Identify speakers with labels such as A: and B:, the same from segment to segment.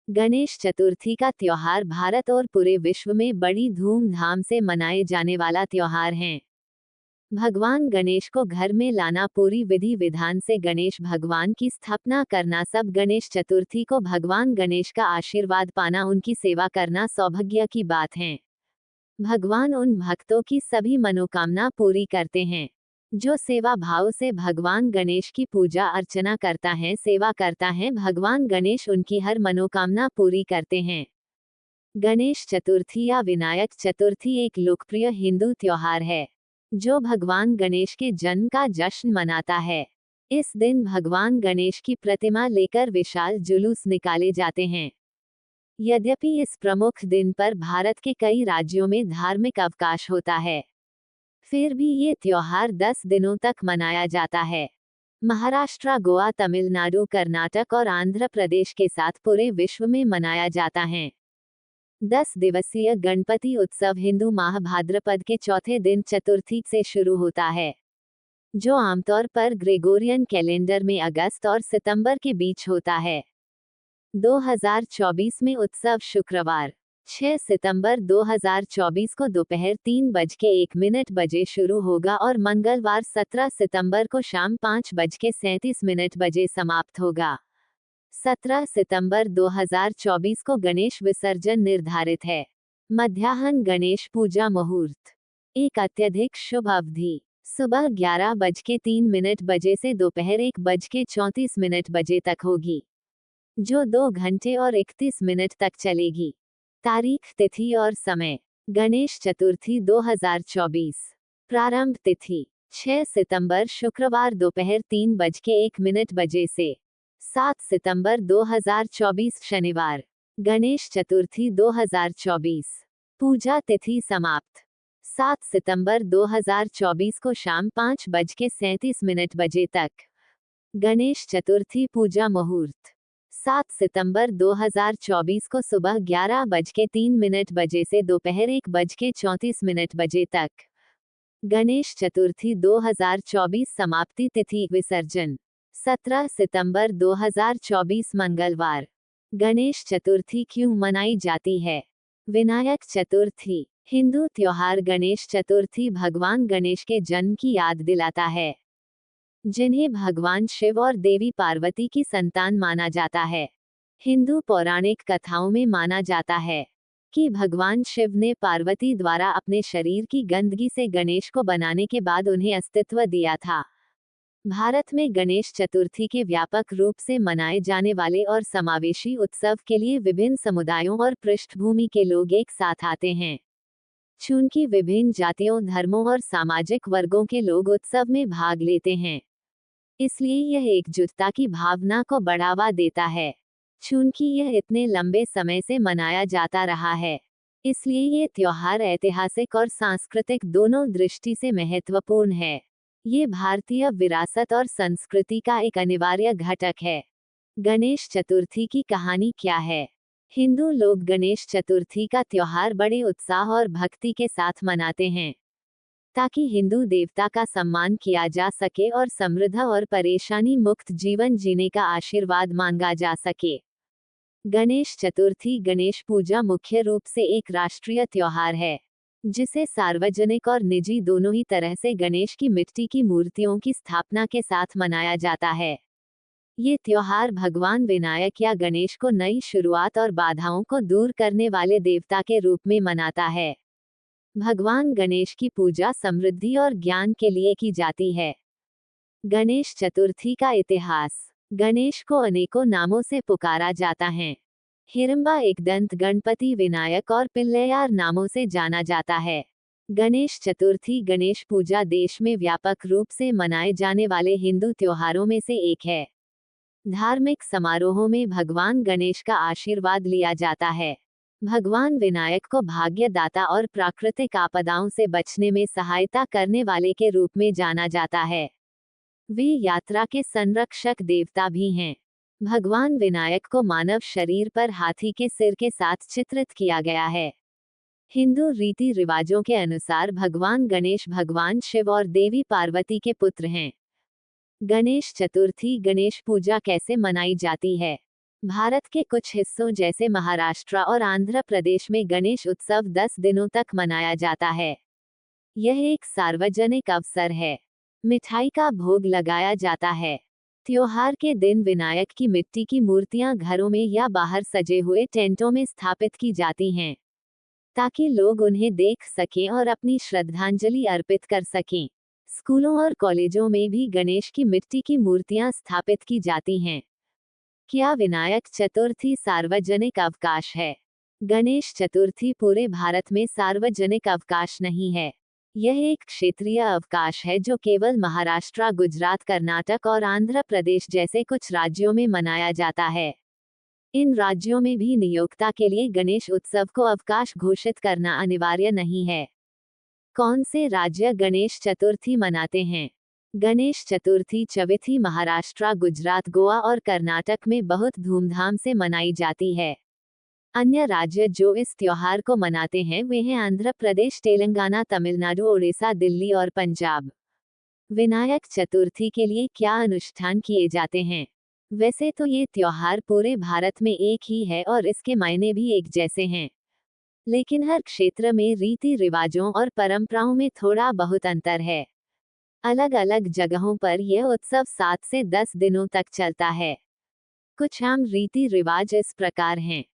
A: गणेश चतुर्थी का त्योहार भारत और पूरे विश्व में बड़ी धूमधाम से मनाए जाने वाला त्योहार है। भगवान गणेश को घर में लाना, पूरी विधि विधान से गणेश भगवान की स्थापना करना, सब गणेश चतुर्थी को भगवान गणेश का आशीर्वाद पाना, उनकी सेवा करना सौभाग्य की बात है। भगवान उन भक्तों की सभी मनोकामना पूरी करते हैं जो सेवा भाव से भगवान गणेश की पूजा अर्चना करता है, सेवा करता है। भगवान गणेश उनकी हर मनोकामना पूरी करते हैं। गणेश चतुर्थी या विनायक चतुर्थी एक लोकप्रिय हिंदू त्योहार है जो भगवान गणेश के जन्म का जश्न मनाता है। इस दिन भगवान गणेश की प्रतिमा लेकर विशाल जुलूस निकाले जाते हैं। यद्यपि इस प्रमुख दिन पर भारत के कई राज्यों में धार्मिक अवकाश होता है, फिर भी ये त्योहार 10 दिनों तक मनाया जाता है। महाराष्ट्र, गोवा, तमिलनाडु, कर्नाटक और आंध्र प्रदेश के साथ पूरे विश्व में मनाया जाता है। 10 दिवसीय गणपति उत्सव हिंदू माह भाद्रपद के चौथे दिन चतुर्थी से शुरू होता है, जो आमतौर पर ग्रेगोरियन कैलेंडर में अगस्त और सितंबर के बीच होता है। 2024 में उत्सव शुक्रवार 6 सितंबर 2024 को दोपहर 3:01 बजे शुरू होगा और मंगलवार 17 सितंबर को शाम 5:37 समाप्त होगा। 17 सितंबर 2024 को गणेश विसर्जन निर्धारित है। मध्याह्न गणेश पूजा मुहूर्त एक अत्यधिक शुभ अवधि सुबह 11:03 बजे से दोपहर 1:34 बजे तक होगी, जो 2 घंटे और 31 मिनट तक चलेगी। तारीख, तिथि और समय। गणेश चतुर्थी 2024। प्रारंभ तिथि 6 सितंबर शुक्रवार दोपहर 3:01 बजे से 7 सितंबर 2024 शनिवार। गणेश चतुर्थी 2024। पूजा तिथि समाप्त 7 सितंबर 2024 को शाम 5:37 बजे तक। गणेश चतुर्थी पूजा मुहूर्त 7 सितंबर 2024 को सुबह 11:03 बजे से दोपहर 1:34 बजे तक। गणेश चतुर्थी 2024 समाप्ति तिथि विसर्जन 17 सितंबर 2024 मंगलवार। गणेश चतुर्थी क्यों मनाई जाती है? विनायक चतुर्थी हिंदू त्योहार गणेश चतुर्थी भगवान गणेश के जन्म की याद दिलाता है, जिन्हें भगवान शिव और देवी पार्वती की संतान माना जाता है। हिंदू पौराणिक कथाओं में माना जाता है कि भगवान शिव ने पार्वती द्वारा अपने शरीर की गंदगी से गणेश को बनाने के बाद उन्हें अस्तित्व दिया था। भारत में गणेश चतुर्थी के व्यापक रूप से मनाए जाने वाले और समावेशी उत्सव के लिए विभिन्न समुदायों और पृष्ठभूमि के लोग एक साथ आते हैं। चूंकि विभिन्न जातियों, धर्मों और सामाजिक वर्गों के लोग उत्सव में भाग लेते हैं, इसलिए यह एकजुटता की भावना को बढ़ावा देता है। चूंकि यह इतने लंबे समय से मनाया जाता रहा है, इसलिए ये त्योहार ऐतिहासिक और सांस्कृतिक दोनों दृष्टि से महत्वपूर्ण है। ये भारतीय विरासत और संस्कृति का एक अनिवार्य घटक है। गणेश चतुर्थी की कहानी क्या है? हिंदू लोग गणेश चतुर्थी का त्योहार बड़े उत्साह और भक्ति के साथ मनाते हैं, ताकि हिंदू देवता का सम्मान किया जा सके और समृद्ध और परेशानी मुक्त जीवन जीने का आशीर्वाद मांगा जा सके। गणेश चतुर्थी गणेश पूजा मुख्य रूप से एक राष्ट्रीय त्योहार है, जिसे सार्वजनिक और निजी दोनों ही तरह से गणेश की मिट्टी की मूर्तियों की स्थापना के साथ मनाया जाता है। ये त्योहार भगवान विनायक या गणेश को नई शुरुआत और बाधाओं को दूर करने वाले देवता के रूप में मनाता है। भगवान गणेश की पूजा समृद्धि और ज्ञान के लिए की जाती है। गणेश चतुर्थी का इतिहास। गणेश को अनेकों नामों से पुकारा जाता है। हिरंबा, एकदंत गणपति, विनायक और पिल्लैयार नामों से जाना जाता है। गणेश चतुर्थी गणेश पूजा देश में व्यापक रूप से मनाए जाने वाले हिंदू त्योहारों में से एक है। धार्मिक समारोहों में भगवान गणेश का आशीर्वाद लिया जाता है। भगवान विनायक को भाग्यदाता और प्राकृतिक आपदाओं से बचने में सहायता करने वाले के रूप में जाना जाता है। वे यात्रा के संरक्षक देवता भी हैं। भगवान विनायक को मानव शरीर पर हाथी के सिर के साथ चित्रित किया गया है। हिंदू रीति रिवाजों के अनुसार भगवान गणेश भगवान शिव और देवी पार्वती के पुत्र हैं। गणेश चतुर्थी गणेश पूजा कैसे मनाई जाती है? भारत के कुछ हिस्सों जैसे महाराष्ट्र और आंध्र प्रदेश में गणेश उत्सव 10 दिनों तक मनाया जाता है। यह एक सार्वजनिक अवसर है। मिठाई का भोग लगाया जाता है। त्योहार के दिन विनायक की मिट्टी की मूर्तियां घरों में या बाहर सजे हुए टेंटों में स्थापित की जाती हैं, ताकि लोग उन्हें देख सकें और अपनी श्रद्धांजलि अर्पित कर सकें। स्कूलों और कॉलेजों में भी गणेश की मिट्टी की मूर्तियां स्थापित की जाती हैं। क्या विनायक चतुर्थी सार्वजनिक अवकाश है? गणेश चतुर्थी पूरे भारत में सार्वजनिक अवकाश नहीं है। यह एक क्षेत्रीय अवकाश है जो केवल महाराष्ट्र, गुजरात, कर्नाटक और आंध्र प्रदेश जैसे कुछ राज्यों में मनाया जाता है। इन राज्यों में भी नियोक्ता के लिए गणेश उत्सव को अवकाश घोषित करना अनिवार्य नहीं है। कौन से राज्य गणेश चतुर्थी मनाते हैं? गणेश चतुर्थी चविथी महाराष्ट्र, गुजरात, गोवा और कर्नाटक में बहुत धूमधाम से मनाई जाती है। अन्य राज्य जो इस त्योहार को मनाते हैं वे हैं आंध्र प्रदेश, तेलंगाना, तमिलनाडु, ओडिशा, दिल्ली और पंजाब। विनायक चतुर्थी के लिए क्या अनुष्ठान किए जाते हैं? वैसे तो ये त्योहार पूरे भारत में एक ही है और इसके मायने भी एक जैसे हैं, लेकिन हर क्षेत्र में रीति रिवाजों और परंपराओं में थोड़ा बहुत अंतर है। अलग अलग जगहों पर यह उत्सव 7 से 10 दिनों तक चलता है। कुछ आम रीति रिवाज इस प्रकार हैं।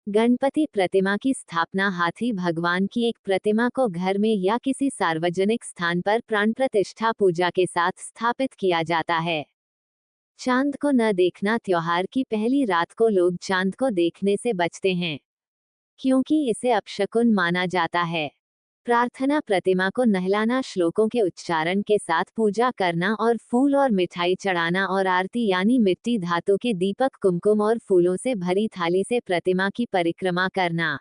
A: गणपति प्रतिमा की स्थापना। हाथी भगवान की एक प्रतिमा को घर में या किसी सार्वजनिक स्थान पर प्राण प्रतिष्ठा पूजा के साथ स्थापित किया जाता है। चांद को न देखना। त्योहार की पहली रात को लोग चांद को देखने से बचते हैं, क्योंकि इसे अपशकुन माना जाता है। प्रार्थना। प्रतिमा को नहलाना, श्लोकों के उच्चारण के साथ पूजा करना और फूल और मिठाई चढ़ाना और आरती यानी मिट्टी धातु के दीपक, कुमकुम और फूलों से भरी थाली से प्रतिमा की परिक्रमा करना।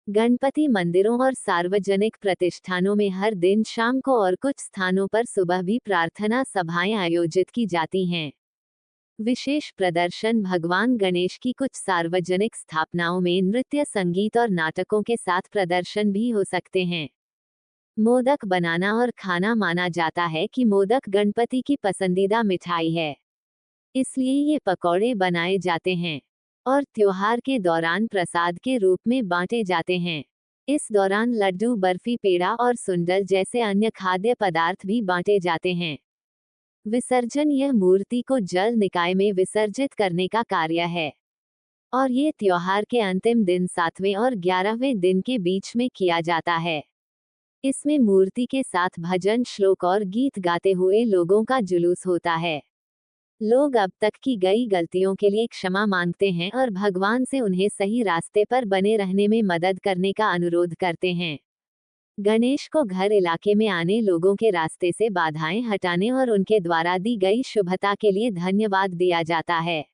A: गणपति मंदिरों और सार्वजनिक प्रतिष्ठानों में हर दिन शाम को और कुछ स्थानों पर सुबह भी प्रार्थना सभाएं आयोजित की जाती हैं। विशेष प्रदर्शन। भगवान गणेश की कुछ सार्वजनिक स्थापनाओं में नृत्य, संगीत और नाटकों के साथ प्रदर्शन भी हो सकते हैं। मोदक बनाना और खाना। माना जाता है कि मोदक गणपति की पसंदीदा मिठाई है, इसलिए ये पकौड़े बनाए जाते हैं और त्योहार के दौरान प्रसाद के रूप में बांटे जाते हैं। इस दौरान लड्डू, बर्फी, पेड़ा और सुंडल जैसे अन्य खाद्य पदार्थ भी बांटे जाते हैं। विसर्जन। यह मूर्ति को जल निकाय में विसर्जित करने का कार्य है और ये त्योहार के अंतिम दिन 7वें और 11वें दिन के बीच में किया जाता है। इसमें मूर्ति के साथ भजन, श्लोक और गीत गाते हुए लोगों का जुलूस होता है। लोग अब तक की गई गलतियों के लिए क्षमा मांगते हैं और भगवान से उन्हें सही रास्ते पर बने रहने में मदद करने का अनुरोध करते हैं। गणेश को घर इलाके में आने, लोगों के रास्ते से बाधाएं हटाने और उनके द्वारा दी गई शुभता के लिए धन्यवाद दिया जाता है।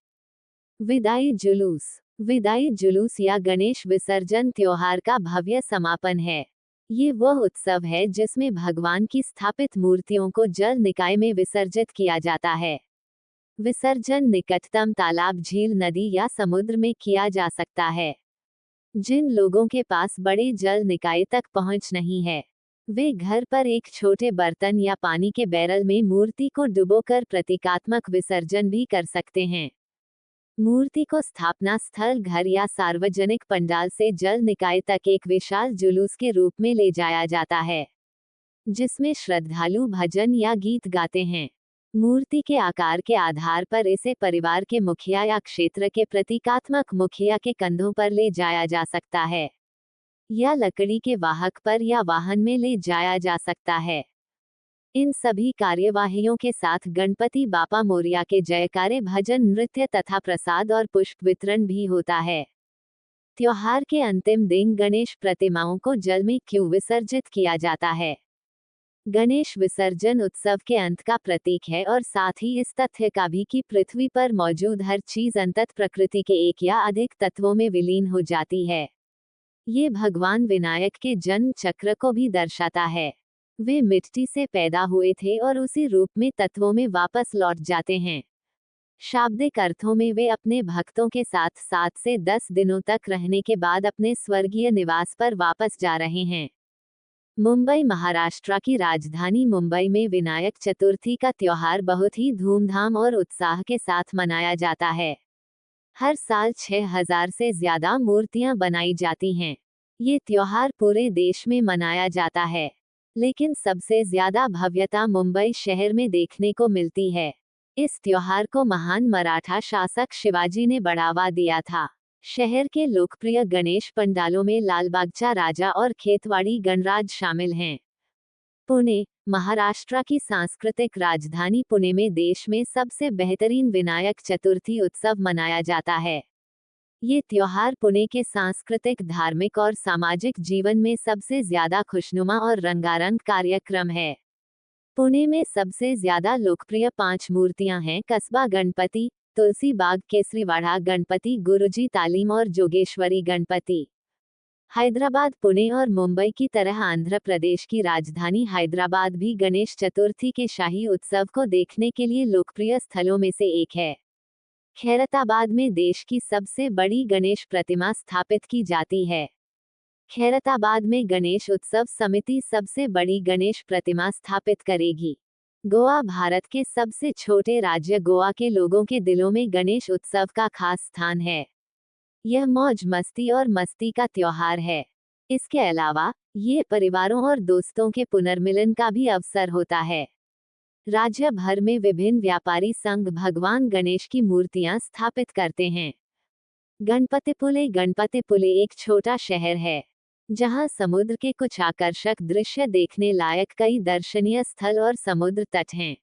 A: विदाई जुलूस। विदाई जुलूस या गणेश विसर्जन त्योहार का भव्य समापन है। ये वह उत्सव है जिसमें भगवान की स्थापित मूर्तियों को जल निकाय में विसर्जित किया जाता है। विसर्जन निकटतम तालाब, झील, नदी या समुद्र में किया जा सकता है। जिन लोगों के पास बड़े जल निकाय तक पहुंच नहीं है, वे घर पर एक छोटे बर्तन या पानी के बैरल में मूर्ति को डुबोकर प्रतीकात्मक विसर्जन भी कर सकते हैं। मूर्ति को स्थापना स्थल, घर या सार्वजनिक पंडाल से जल निकाय तक एक विशाल जुलूस के रूप में ले जाया जाता है, जिसमें श्रद्धालु भजन या गीत गाते हैं। मूर्ति के आकार के आधार पर इसे परिवार के मुखिया या क्षेत्र के प्रतीकात्मक मुखिया के कंधों पर ले जाया जा सकता है, या लकड़ी के वाहक पर या वाहन में ले जाया जा सकता है। इन सभी कार्यवाहियों के साथ गणपति बापा मोरिया के जयकारे, भजन, नृत्य तथा प्रसाद और पुष्प वितरण भी होता है। त्योहार के अंतिम दिन गणेश प्रतिमाओं को जल में क्यों विसर्जित किया जाता है? गणेश विसर्जन उत्सव के अंत का प्रतीक है और साथ ही इस तथ्य का भी कि पृथ्वी पर मौजूद हर चीज अंततः प्रकृति के एक या अधिक तत्वों में विलीन हो जाती है। ये भगवान विनायक के जन्म चक्र को भी दर्शाता है। वे मिट्टी से पैदा हुए थे और उसी रूप में तत्वों में वापस लौट जाते हैं। शाब्दिक अर्थों में वे अपने भक्तों के साथ 7 से 10 दिनों तक रहने के बाद अपने स्वर्गीय निवास पर वापस जा रहे हैं। मुंबई। महाराष्ट्र की राजधानी मुंबई में विनायक चतुर्थी का त्योहार बहुत ही धूमधाम और उत्साह के साथ मनाया जाता है। हर साल 6000 से ज्यादा मूर्तियां बनाई जाती हैं। ये त्योहार पूरे देश में मनाया जाता है, लेकिन सबसे ज्यादा भव्यता मुंबई शहर में देखने को मिलती है। इस त्योहार को महान मराठा शासक शिवाजी ने बढ़ावा दिया था। शहर के लोकप्रिय गणेश पंडालों में लालबागचा राजा और खेतवाड़ी गणराज शामिल हैं। पुणे, महाराष्ट्र की सांस्कृतिक राजधानी पुणे में देश में सबसे बेहतरीन विनायक चतुर्थी उत्सव मनाया जाता है। ये त्योहार पुणे के सांस्कृतिक, धार्मिक और सामाजिक जीवन में सबसे ज्यादा खुशनुमा और रंगारंग कार्यक्रम है। पुणे में सबसे ज्यादा लोकप्रिय 5 मूर्तियां हैं: कस्बा गणपति, तुलसी बाग केसरीवाड़ा गणपति, गुरुजी तालीम और जोगेश्वरी गणपति। हैदराबाद, पुणे और मुंबई की तरह आंध्र प्रदेश की राजधानी हैदराबाद भी गणेश चतुर्थी के शाही उत्सव को देखने के लिए लोकप्रिय स्थलों में से एक है। खैरताबाद में देश की सबसे बड़ी गणेश प्रतिमा स्थापित की जाती है। खैरताबाद में गणेश उत्सव समिति सबसे बड़ी गणेश प्रतिमा स्थापित करेगी। गोवा, भारत के सबसे छोटे राज्य गोवा के लोगों के दिलों में गणेश उत्सव का खास स्थान है। यह मौज मस्ती और मस्ती का त्योहार है। इसके अलावा ये परिवारों और दोस्तों के पुनर्मिलन का भी अवसर होता है। राज्य भर में विभिन्न व्यापारी संघ भगवान गणेश की मूर्तियां स्थापित करते हैं। गणपतिपुले एक छोटा शहर है, जहां समुद्र के कुछ आकर्षक दृश्य देखने लायक कई दर्शनीय स्थल और समुद्र तट हैं।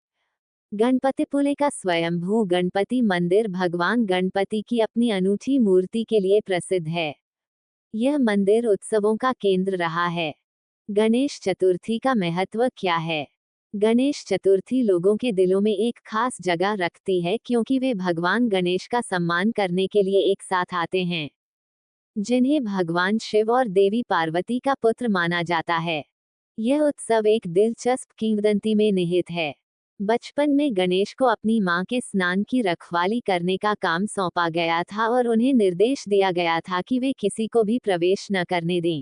A: गणपतिपुले का स्वयंभू गणपति मंदिर भगवान गणपति की अपनी अनूठी मूर्ति के लिए प्रसिद्ध है। यह मंदिर उत्सवों का केंद्र रहा है। गणेश चतुर्थी का महत्व क्या है? गणेश चतुर्थी लोगों के दिलों में एक खास जगह रखती है, क्योंकि वे भगवान गणेश का सम्मान करने के लिए एक साथ आते हैं, जिन्हें भगवान शिव और देवी पार्वती का पुत्र माना जाता है। यह उत्सव एक दिलचस्प किंवदंती में निहित है। बचपन में गणेश को अपनी मां के स्नान की रखवाली करने का काम सौंपा गया था और उन्हें निर्देश दिया गया था कि वे किसी को भी प्रवेश न करने दें।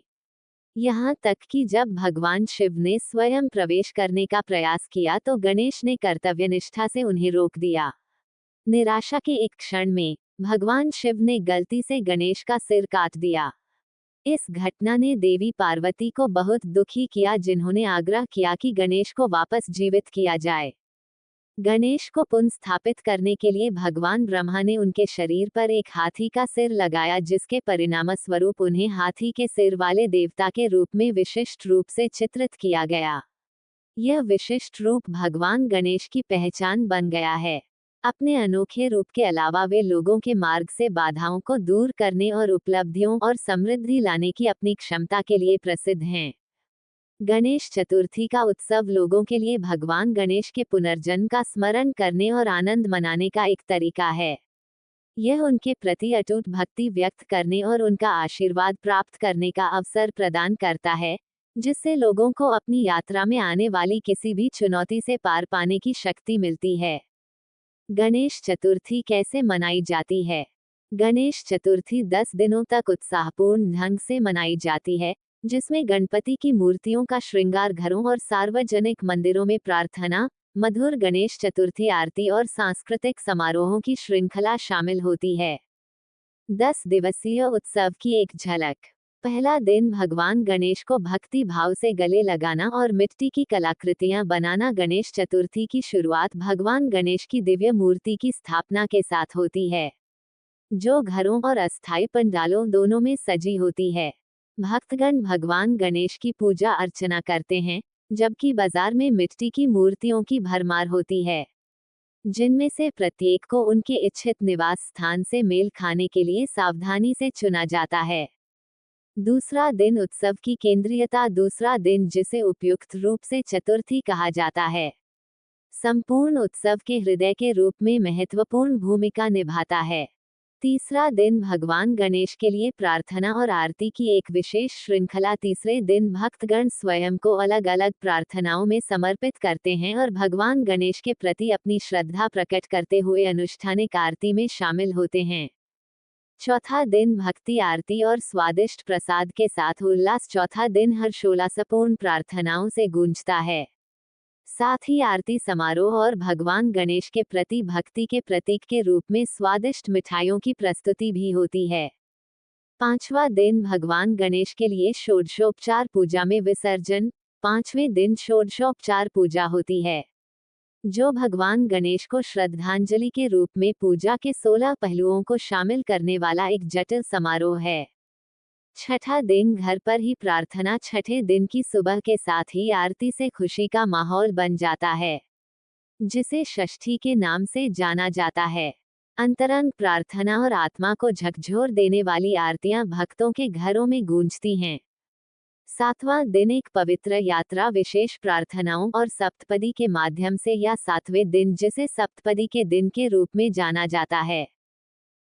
A: यहाँ तक कि जब भगवान शिव ने स्वयं प्रवेश करने का प्रयास किया तो गणेश ने कर्तव्यनिष्ठा से उन्हें रोक दिया। निराशा के एक क्षण में भगवान शिव ने गलती से गणेश का सिर काट दिया। इस घटना ने देवी पार्वती को बहुत दुखी किया, जिन्होंने आग्रह किया कि गणेश को वापस जीवित किया जाए। गणेश को पुनर्स्थापित करने के लिए भगवान ब्रह्मा ने उनके शरीर पर एक हाथी का सिर लगाया, जिसके परिणामस्वरूप उन्हें हाथी के सिर वाले देवता के रूप में विशिष्ट रूप से चित्रित किया गया। यह विशिष्ट रूप भगवान गणेश की पहचान बन गया है। अपने अनोखे रूप के अलावा वे लोगों के मार्ग से बाधाओं को दूर करने और उपलब्धियों और समृद्धि लाने की अपनी क्षमता के लिए प्रसिद्ध हैं। गणेश चतुर्थी का उत्सव लोगों के लिए भगवान गणेश के पुनर्जन्म का स्मरण करने और आनंद मनाने का एक तरीका है। यह उनके प्रति अटूट भक्ति व्यक्त करने और उनका आशीर्वाद प्राप्त करने का अवसर प्रदान करता है, जिससे लोगों को अपनी यात्रा में आने वाली किसी भी चुनौती से पार पाने की शक्ति मिलती है। गणेश चतुर्थी कैसे मनाई जाती है? गणेश चतुर्थी 10 दिनों तक उत्साहपूर्ण ढंग से मनाई जाती है, जिसमें गणपति की मूर्तियों का श्रृंगार, घरों और सार्वजनिक मंदिरों में प्रार्थना, मधुर गणेश चतुर्थी आरती और सांस्कृतिक समारोहों की श्रृंखला शामिल होती है। 10 दिवसीय उत्सव की एक झलक। पहला दिन भगवान गणेश को भक्ति भाव से गले लगाना और मिट्टी की कलाकृतियां बनाना। गणेश चतुर्थी की शुरुआत भगवान गणेश की दिव्य मूर्ति की स्थापना के साथ होती है, जो घरों और अस्थायी पंडालों दोनों में सजी होती है। भक्तगण भगवान गणेश की पूजा अर्चना करते हैं, जबकि बाजार में मिट्टी की मूर्तियों की भरमार होती है, जिनमें से प्रत्येक को उनके इच्छित निवास स्थान से मेल खाने के लिए सावधानी से चुना जाता है। दूसरा दिन उत्सव की केंद्रीयता। दूसरा दिन, जिसे उपयुक्त रूप से चतुर्थी कहा जाता है, संपूर्ण उत्सव के हृदय के रूप में महत्वपूर्ण भूमिका निभाता है। तीसरा दिन भगवान गणेश के लिए प्रार्थना और आरती की एक विशेष श्रृंखला। तीसरे दिन भक्तगण स्वयं को अलग अलग प्रार्थनाओं में समर्पित करते हैं और भगवान गणेश के प्रति अपनी श्रद्धा प्रकट करते हुए अनुष्ठानिक आरती में शामिल होते हैं। चौथा दिन भक्ति आरती और स्वादिष्ट प्रसाद के साथ उल्लास। चौथा दिन हर्षोल्लासपूर्ण प्रार्थनाओं से गूंजता है। साथ ही आरती समारोह और भगवान गणेश के प्रति भक्ति के प्रतीक के रूप में स्वादिष्ट मिठाइयों की प्रस्तुति भी होती है। पांचवा दिन भगवान गणेश के लिए षोडशोपचार पूजा में विसर्जन। पांचवें दिन षोडशोपचार पूजा होती है, जो भगवान गणेश को श्रद्धांजलि के रूप में पूजा के 16 पहलुओं को शामिल करने वाला एक जटिल समारोह है। छठा दिन घर पर ही प्रार्थना। छठे दिन की सुबह के साथ ही आरती से खुशी का माहौल बन जाता है, जिसे षष्ठी के नाम से जाना जाता है। अंतरंग प्रार्थना और आत्मा को झकझोर देने वाली आरतियां भक्तों के घरों में गूंजती हैं। सातवां दिन एक पवित्र यात्रा विशेष प्रार्थनाओं और सप्तपदी के माध्यम से, या सातवें दिन जिसे सप्तपदी के दिन के रूप में जाना जाता है,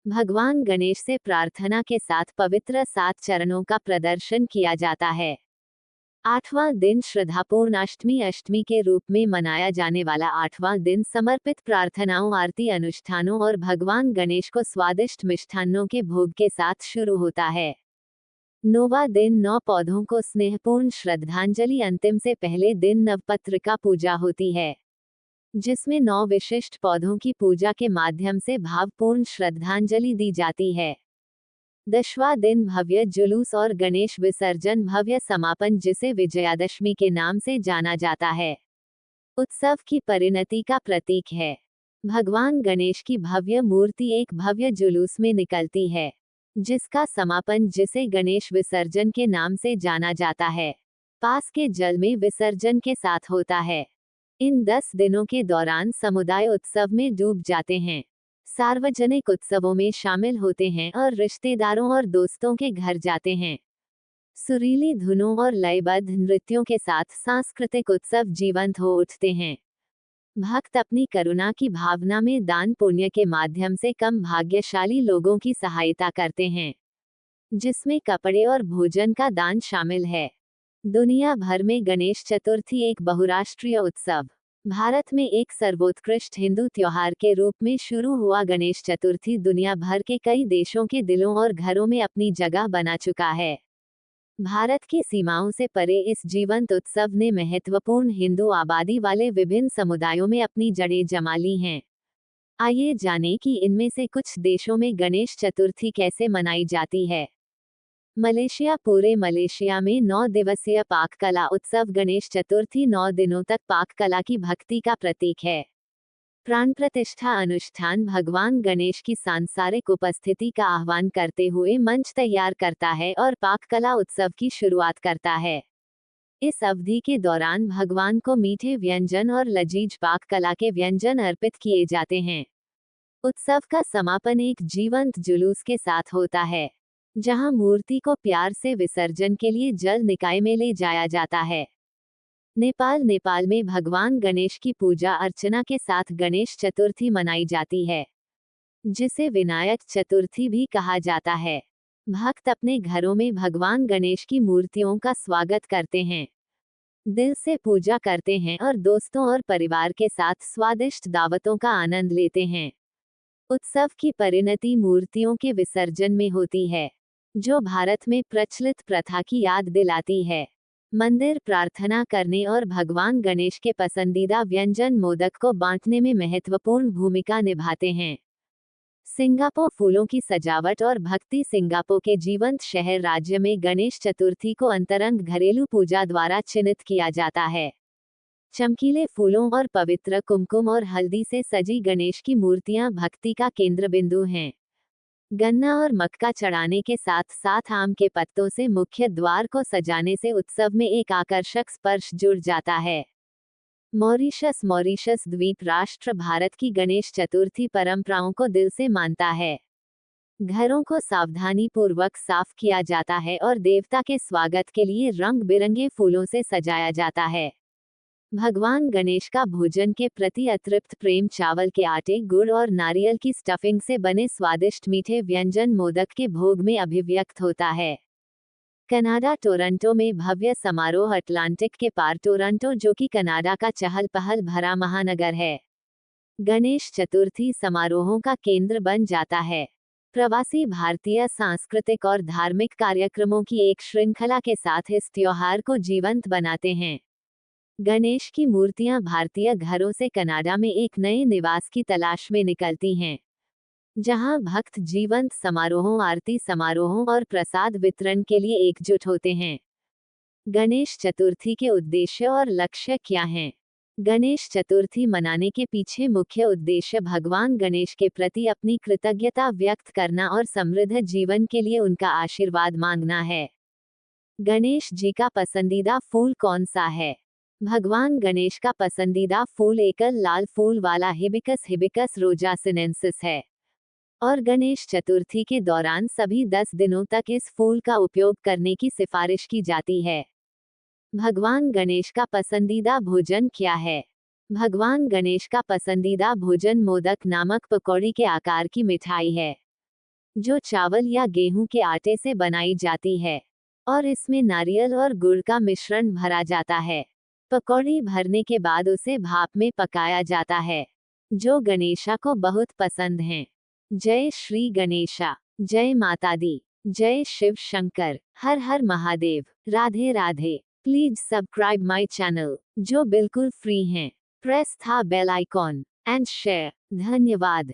A: भगवान गणेश से प्रार्थना के साथ पवित्र 7 चरणों का प्रदर्शन किया जाता है। आठवां दिन श्रद्धापूर्ण अष्टमी। अष्टमी के रूप में मनाया जाने वाला आठवां दिन समर्पित प्रार्थनाओं, आरती अनुष्ठानों और भगवान गणेश को स्वादिष्ट मिष्ठान्नों के भोग के साथ शुरू होता है। नौवां दिन 9 पौधों को स्नेहपूर्ण श्रद्धांजलि। अंतिम से पहले दिन नवपत्रिका पूजा होती है, जिसमें 9 विशिष्ट पौधों की पूजा के माध्यम से भावपूर्ण श्रद्धांजलि दी जाती है। 10वां दिन भव्य जुलूस और गणेश विसर्जन। भव्य समापन, जिसे विजयादशमी के नाम से जाना जाता है, उत्सव की परिणति का प्रतीक है। भगवान गणेश की भव्य मूर्ति एक भव्य जुलूस में निकलती है, जिसका समापन, जिसे गणेश विसर्जन के नाम से जाना जाता है, पास के जल में विसर्जन के साथ होता है। इन 10 दिनों के दौरान समुदाय उत्सव में डूब जाते हैं, सार्वजनिक उत्सवों में शामिल होते हैं और रिश्तेदारों और दोस्तों के घर जाते हैं। सुरीली धुनों और लयबद्ध नृत्यों के साथ सांस्कृतिक उत्सव जीवंत हो उठते हैं। भक्त अपनी करुणा की भावना में दान पुण्य के माध्यम से कम भाग्यशाली लोगों की सहायता करते हैं, जिसमें कपड़े और भोजन का दान शामिल है। दुनिया भर में गणेश चतुर्थी एक बहुराष्ट्रीय उत्सव, भारत में एक सर्वोत्कृष्ट हिंदू त्योहार के रूप में शुरू हुआ गणेश चतुर्थी दुनिया भर के कई देशों के दिलों और घरों में अपनी जगह बना चुका है। भारत की सीमाओं से परे इस जीवंत उत्सव ने महत्वपूर्ण हिंदू आबादी वाले विभिन्न समुदायों में अपनी जड़ें जमा ली हैं। आइए जानें कि इनमें से कुछ देशों में गणेश चतुर्थी कैसे मनाई जाती है। मलेशिया। पूरे मलेशिया में 9 दिवसीय पाक कला उत्सव गणेश चतुर्थी 9 दिनों तक पाक कला की भक्ति का प्रतीक है। प्राण प्रतिष्ठा अनुष्ठान भगवान गणेश की सांसारिक उपस्थिति का आह्वान करते हुए मंच तैयार करता है और पाक कला उत्सव की शुरुआत करता है। इस अवधि के दौरान भगवान को मीठे व्यंजन और लजीज पाक कला के व्यंजन अर्पित किए जाते हैं। उत्सव का समापन एक जीवंत जुलूस के साथ होता है, जहां मूर्ति को प्यार से विसर्जन के लिए जल निकाय में ले जाया जाता है। नेपाल। नेपाल में भगवान गणेश की पूजा अर्चना के साथ गणेश चतुर्थी मनाई जाती है, जिसे विनायक चतुर्थी भी कहा जाता है। भक्त अपने घरों में भगवान गणेश की मूर्तियों का स्वागत करते हैं, दिल से पूजा करते हैं और दोस्तों और परिवार के साथ स्वादिष्ट दावतों का आनंद लेते हैं। उत्सव की परिणति मूर्तियों के विसर्जन में होती है, जो भारत में प्रचलित प्रथा की याद दिलाती है। मंदिर प्रार्थना करने और भगवान गणेश के पसंदीदा व्यंजन मोदक को बांटने में महत्वपूर्ण भूमिका निभाते हैं। सिंगापुर। फूलों की सजावट और भक्ति। सिंगापुर के जीवंत शहर राज्य में गणेश चतुर्थी को अंतरंग घरेलू पूजा द्वारा चिन्हित किया जाता है। चमकीले फूलों और पवित्र कुमकुम और हल्दी से सजी गणेश की मूर्तियां भक्ति का केंद्र बिंदु हैं। गन्ना और मक्का चढ़ाने के साथ साथ आम के पत्तों से मुख्य द्वार को सजाने से उत्सव में एक आकर्षक स्पर्श जुड़ जाता है। मॉरीशस। मॉरीशस द्वीप राष्ट्र भारत की गणेश चतुर्थी परंपराओं को दिल से मानता है। घरों को सावधानी पूर्वक साफ किया जाता है और देवता के स्वागत के लिए रंग बिरंगे फूलों से सजाया जाता है। भगवान गणेश का भोजन के प्रति अतृप्त प्रेम चावल के आटे, गुड़ और नारियल की स्टफिंग से बने स्वादिष्ट मीठे व्यंजन मोदक के भोग में अभिव्यक्त होता है। कनाडा। टोरंटो में भव्य समारोह। अटलांटिक के पार टोरंटो, जो कि कनाडा का चहल पहल भरा महानगर है, गणेश चतुर्थी समारोहों का केंद्र बन जाता है। प्रवासी भारतीय सांस्कृतिक और धार्मिक कार्यक्रमों की एक श्रृंखला के साथ इस त्योहार को जीवंत बनाते हैं। गणेश की मूर्तियां भारतीय घरों से कनाडा में एक नए निवास की तलाश में निकलती हैं, जहां भक्त जीवंत समारोहों, आरती समारोहों और प्रसाद वितरण के लिए एकजुट होते हैं। गणेश चतुर्थी के उद्देश्य और लक्ष्य क्या हैं? गणेश चतुर्थी मनाने के पीछे मुख्य उद्देश्य भगवान गणेश के प्रति अपनी कृतज्ञता व्यक्त करना और समृद्ध जीवन के लिए उनका आशीर्वाद मांगना है। गणेश जी का पसंदीदा फूल कौन सा है? भगवान गणेश का पसंदीदा फूल एकल लाल फूल वाला हिबिस्कस हिबिस्कस रोजा सिनेंसिस है, और गणेश चतुर्थी के दौरान सभी 10 दिनों तक इस फूल का उपयोग करने की सिफारिश की जाती है। भगवान गणेश का पसंदीदा भोजन क्या है? भगवान गणेश का पसंदीदा भोजन मोदक नामक पकौड़ी के आकार की मिठाई है, जो चावल या गेहूं के आटे से बनाई जाती है और इसमें नारियल और गुड़ का मिश्रण भरा जाता है। पकौड़ी भरने के बाद उसे भाप में पकाया जाता है, जो गणेशा को बहुत पसंद हैं। जय श्री गणेशा, जय माता दी, जय शिव शंकर, हर हर Mahadev, Radhe Radhe. Please subscribe my channel, जो बिल्कुल फ्री हैं। प्रेस था बेल आइकॉन एंड शेयर। धन्यवाद।